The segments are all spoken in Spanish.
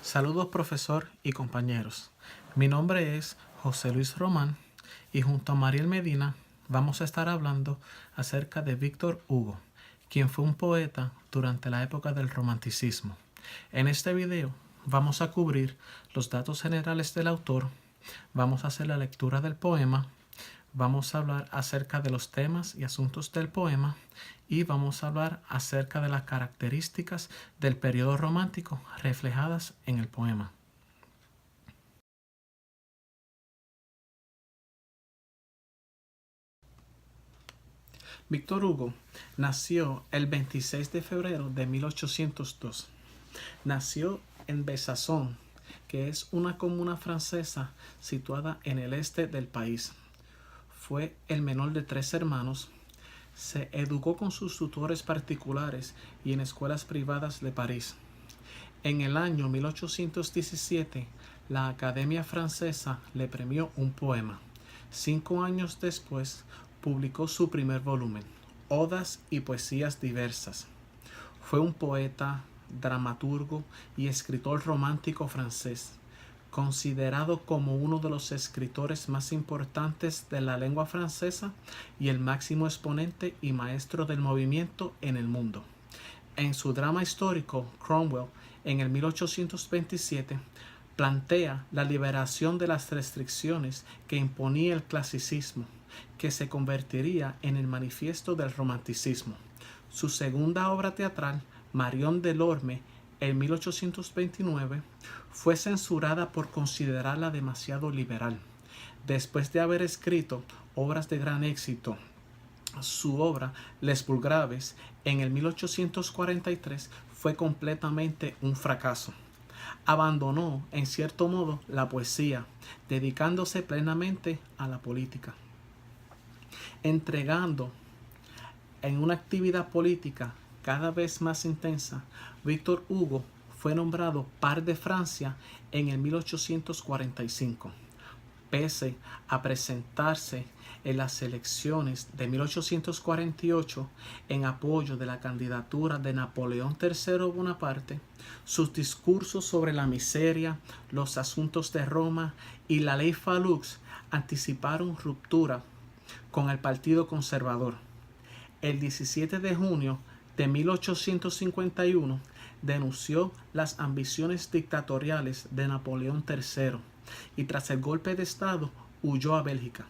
Saludos profesor y compañeros. Mi nombre es José Luis Román y junto a Mariel Medina vamos a estar hablando acerca de Víctor Hugo, quien fue un poeta durante la época del Romanticismo. En este video vamos a cubrir los datos generales del autor, vamos a hacer la lectura del poema, vamos a hablar acerca de los temas y asuntos del poema y vamos a hablar acerca de las características del periodo romántico reflejadas en el poema. Víctor Hugo nació el 26 de febrero de 1802. Nació en Besançon, que es una comuna francesa situada en el este del país. Fue el menor de 3 hermanos. Se educó con sus tutores particulares y en escuelas privadas de París. En el año 1817, la Academia Francesa le premió un poema. 5 años después, publicó su primer volumen, Odas y Poesías Diversas. Fue un poeta, dramaturgo y escritor romántico francés, considerado como uno de los escritores más importantes de la lengua francesa y el máximo exponente y maestro del movimiento en el mundo. En su drama histórico, Cromwell, en el 1827, plantea la liberación de las restricciones que imponía el clasicismo, que se convertiría en el manifiesto del romanticismo. Su segunda obra teatral, Marion Delorme, en 1829, fue censurada por considerarla demasiado liberal. Después de haber escrito obras de gran éxito, su obra Les Burgraves en el 1843 fue completamente un fracaso. Abandonó, en cierto modo, la poesía, dedicándose plenamente a la política. Entregando en una actividad política cada vez más intensa, Víctor Hugo fue nombrado par de Francia en el 1845. Pese a presentarse en las elecciones de 1848 en apoyo de la candidatura de Napoleón III Bonaparte, sus discursos sobre la miseria, los asuntos de Roma y la ley Falux anticiparon ruptura con el Partido Conservador. El 17 de junio de 1851 denunció las ambiciones dictatoriales de Napoleón III y tras el golpe de Estado huyó a Bélgica.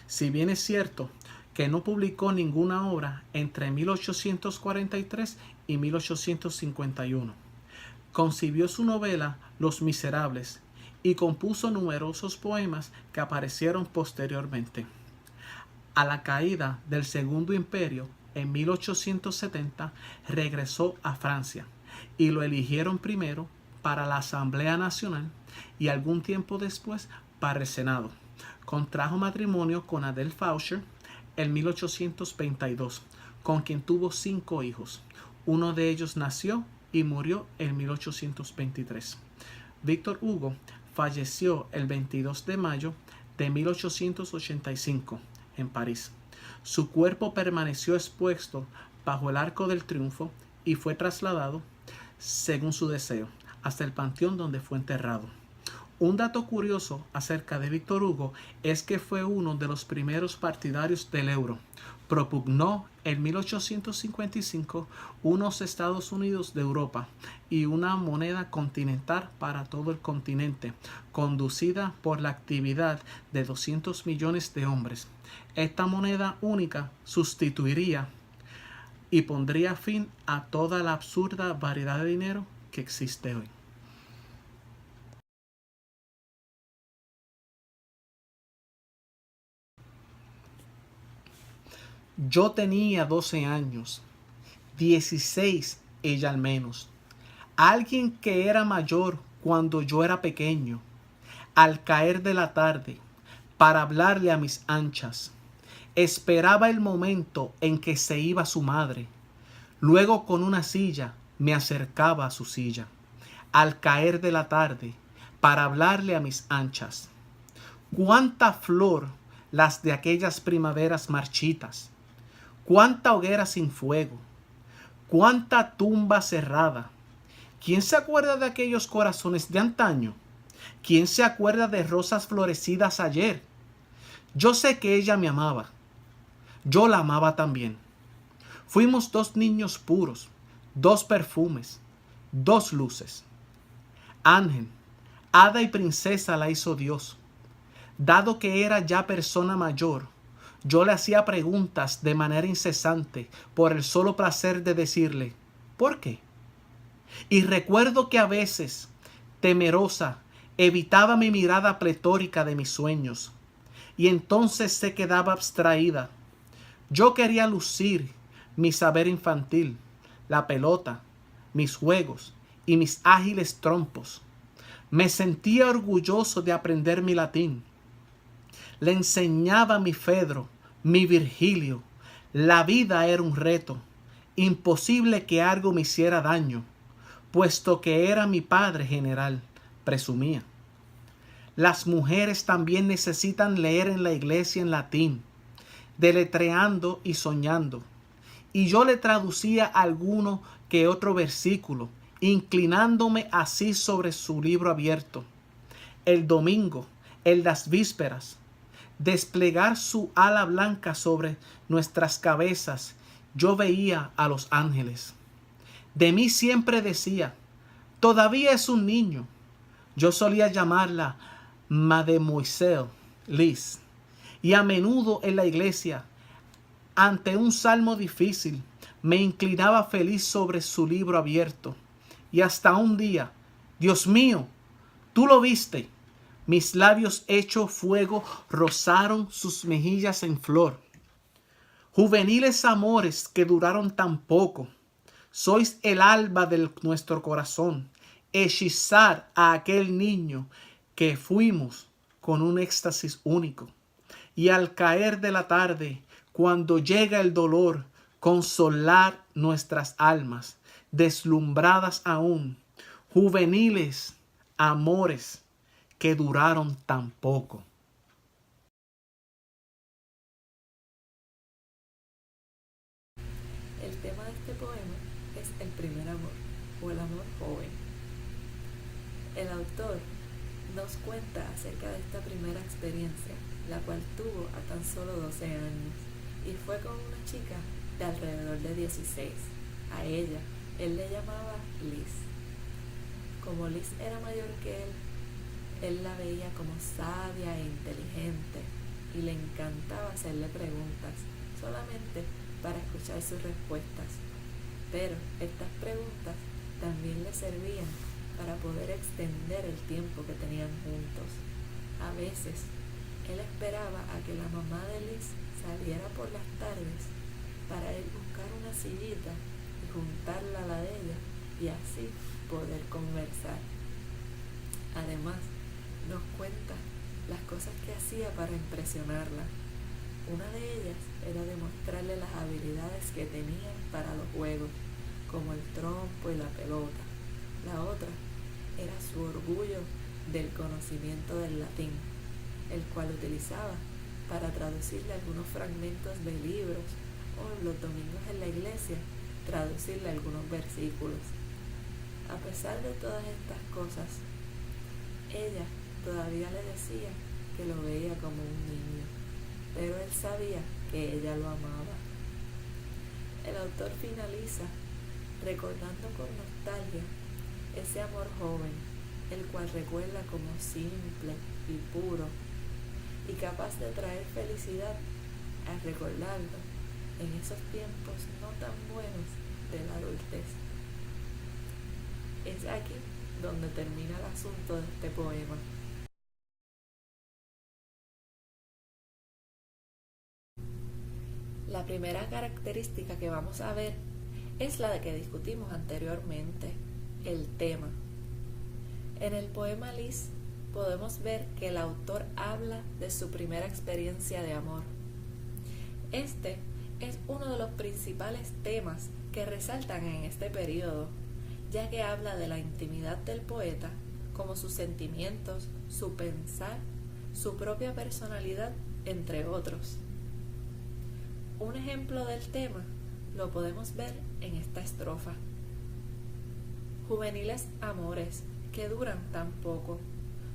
Si bien es cierto que no publicó ninguna obra entre 1843 y 1851, concibió su novela Los Miserables y compuso numerosos poemas que aparecieron posteriormente. A la caída del Segundo Imperio, en 1870, regresó a Francia y lo eligieron primero para la Asamblea Nacional y algún tiempo después para el Senado. Contrajo matrimonio con Adele Faucher en 1822, con quien tuvo 5 hijos. Uno de ellos nació y murió en 1823. Víctor Hugo falleció el 22 de mayo de 1885 en París. Su cuerpo permaneció expuesto bajo el Arco del Triunfo y fue trasladado, según su deseo, hasta el panteón donde fue enterrado. Un dato curioso acerca de Víctor Hugo es que fue uno de los primeros partidarios del euro. Propugnó en 1855 unos Estados Unidos de Europa y una moneda continental para todo el continente, conducida por la actividad de 200 millones de hombres. Esta moneda única sustituiría y pondría fin a toda la absurda variedad de dinero que existe hoy. Yo tenía 12 años, 16 ella al menos. Alguien que era mayor cuando yo era pequeño, al caer de la tarde, para hablarle a mis anchas. Esperaba el momento en que se iba su madre. Luego con una silla me acercaba a su silla, al caer de la tarde, para hablarle a mis anchas. Cuánta flor las de aquellas primaveras marchitas. Cuánta hoguera sin fuego, cuánta tumba cerrada, ¿Quién se acuerda de aquellos corazones de antaño? ¿Quién se acuerda de rosas florecidas ayer? Yo sé que ella me amaba. Yo la amaba también. Fuimos dos niños puros, dos perfumes, dos luces. Ángel, hada y princesa la hizo Dios. Dado que era ya persona mayor, yo le hacía preguntas de manera incesante por el solo placer de decirle, ¿por qué? Y recuerdo que a veces, temerosa, evitaba mi mirada pletórica de mis sueños, y entonces se quedaba abstraída. Yo quería lucir mi saber infantil, la pelota, mis juegos y mis ágiles trompos. Me sentía orgulloso de aprender mi latín. Le enseñaba mi Fedro, mi Virgilio. La vida era un reto. Imposible que algo me hiciera daño, puesto que era mi padre general, presumía. Las mujeres también necesitan leer en la iglesia en latín, deletreando y soñando. Y yo le traducía alguno que otro versículo, inclinándome así sobre su libro abierto. El domingo, en las vísperas, desplegar su ala blanca sobre nuestras cabezas, yo veía a los ángeles. De mí siempre decía, todavía es un niño. Yo solía llamarla Mademoiselle Liz. Y a menudo en la iglesia, ante un salmo difícil, me inclinaba feliz sobre su libro abierto. Y hasta un día, Dios mío, tú lo viste. Mis labios hechos fuego rozaron sus mejillas en flor. Juveniles amores que duraron tan poco. Sois el alba de nuestro corazón. Hechizar a aquel niño que fuimos con un éxtasis único. Y al caer de la tarde, cuando llega el dolor, consolar nuestras almas, deslumbradas aún, juveniles amores que duraron tan poco. El tema de este poema es el primer amor o el amor joven. El autor nos cuenta acerca de esta primera experiencia, la cual tuvo a tan solo 12 años y fue con una chica de alrededor de 16. A ella, él le llamaba Liz. Como Liz era mayor que él la veía como sabia e inteligente y le encantaba hacerle preguntas solamente para escuchar sus respuestas. Pero estas preguntas también le servían para poder extender el tiempo que tenían juntos. A veces, él esperaba a que la mamá de Liz saliera por las tardes para él buscar una sillita y juntarla a la de ella y así poder conversar. Además, nos cuenta las cosas que hacía para impresionarla. Una de ellas era demostrarle las habilidades que tenía para los juegos, como el trompo y la pelota. La otra era su orgullo del conocimiento del latín, el cual utilizaba para traducirle algunos fragmentos de libros o los domingos en la iglesia, traducirle algunos versículos. A pesar de todas estas cosas, ella todavía le decía que lo veía como un niño, pero él sabía que ella lo amaba. El autor finaliza recordando con nostalgia ese amor joven, el cual recuerda como simple y puro y capaz de traer felicidad al recordarlo en esos tiempos no tan buenos de la adultez. Es aquí donde termina el asunto de este poema. La primera característica que vamos a ver es la de que discutimos anteriormente, el tema. En el poema Liz podemos ver que el autor habla de su primera experiencia de amor. Este es uno de los principales temas que resaltan en este periodo, ya que habla de la intimidad del poeta, como sus sentimientos, su pensar, su propia personalidad, entre otros. Un ejemplo del tema lo podemos ver en esta estrofa. Juveniles amores que duran tan poco,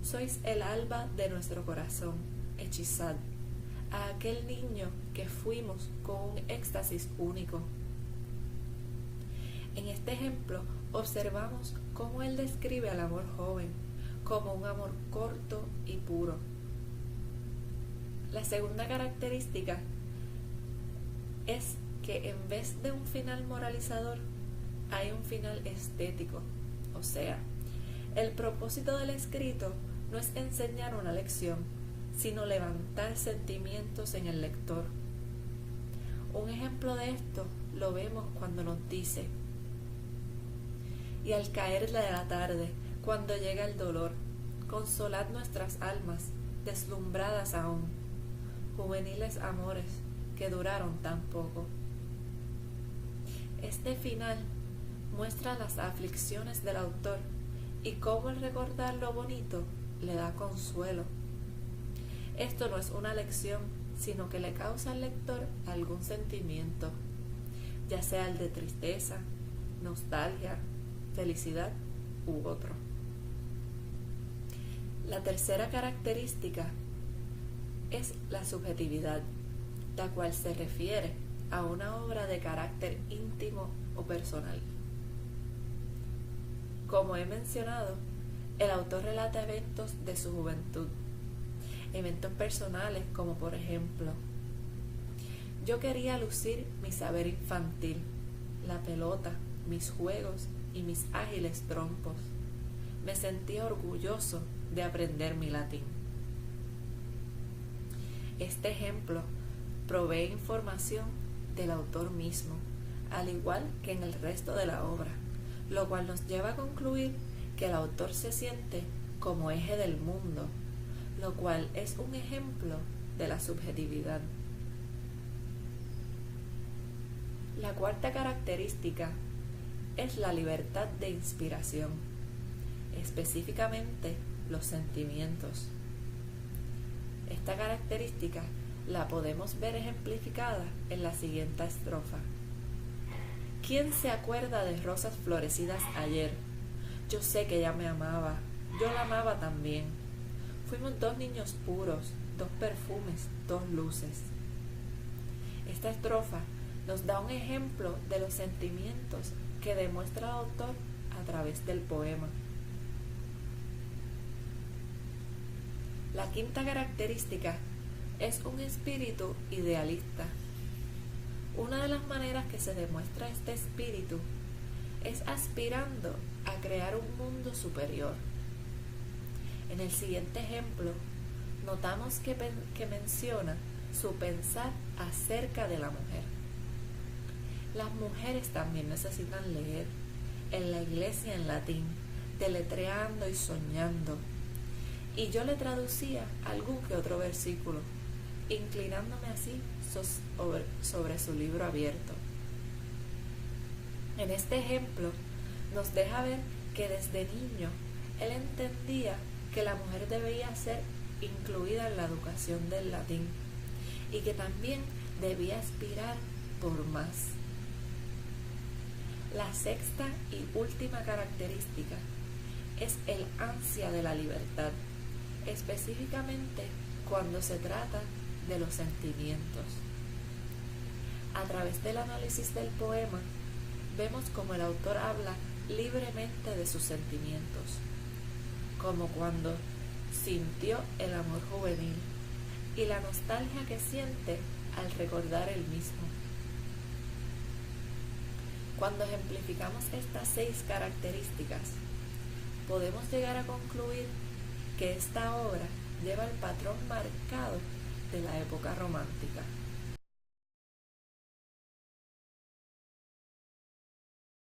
sois el alba de nuestro corazón, hechizad a aquel niño que fuimos con un éxtasis único. En este ejemplo observamos cómo él describe al amor joven como un amor corto y puro. La segunda característica es que en vez de un final moralizador, hay un final estético. O sea, el propósito del escrito no es enseñar una lección, sino levantar sentimientos en el lector. Un ejemplo de esto lo vemos cuando nos dice: y al caer de la tarde, cuando llega el dolor, consolad nuestras almas, deslumbradas aún, juveniles amores que duraron tan poco. Este final muestra las aflicciones del autor y cómo el recordar lo bonito le da consuelo. Esto no es una lección, sino que le causa al lector algún sentimiento, ya sea el de tristeza, nostalgia, felicidad u otro. La tercera característica es la subjetividad, la cual se refiere a una obra de carácter íntimo o personal. Como he mencionado, el autor relata eventos de su juventud, eventos personales como por ejemplo: yo quería lucir mi saber infantil, la pelota, mis juegos y mis ágiles trompos. Me sentía orgulloso de aprender mi latín. Este ejemplo provee información del autor mismo, al igual que en el resto de la obra, lo cual nos lleva a concluir que el autor se siente como eje del mundo, lo cual es un ejemplo de la subjetividad. La cuarta característica es la libertad de inspiración, específicamente los sentimientos. Esta característica la podemos ver ejemplificada en la siguiente estrofa. ¿Quién se acuerda de rosas florecidas ayer? Yo sé que ella me amaba, yo la amaba también. Fuimos dos niños puros, dos perfumes, dos luces. Esta estrofa nos da un ejemplo de los sentimientos que demuestra el autor a través del poema. La quinta característica es un espíritu idealista. Una de las maneras que se demuestra este espíritu es aspirando a crear un mundo superior. En el siguiente ejemplo, notamos que menciona su pensar acerca de la mujer. Las mujeres también necesitan leer en la iglesia en latín, deletreando y soñando. Y yo le traducía algún que otro versículo, inclinándome así sobre su libro abierto. En este ejemplo nos deja ver que desde niño él entendía que la mujer debía ser incluida en la educación del latín y que también debía aspirar por más. La sexta y última característica es el ansia de la libertad, específicamente cuando se trata de los sentimientos. A través del análisis del poema, vemos cómo el autor habla libremente de sus sentimientos, como cuando sintió el amor juvenil y la nostalgia que siente al recordar el mismo. Cuando ejemplificamos estas 6 características, podemos llegar a concluir que esta obra lleva el patrón marcado de la época romántica.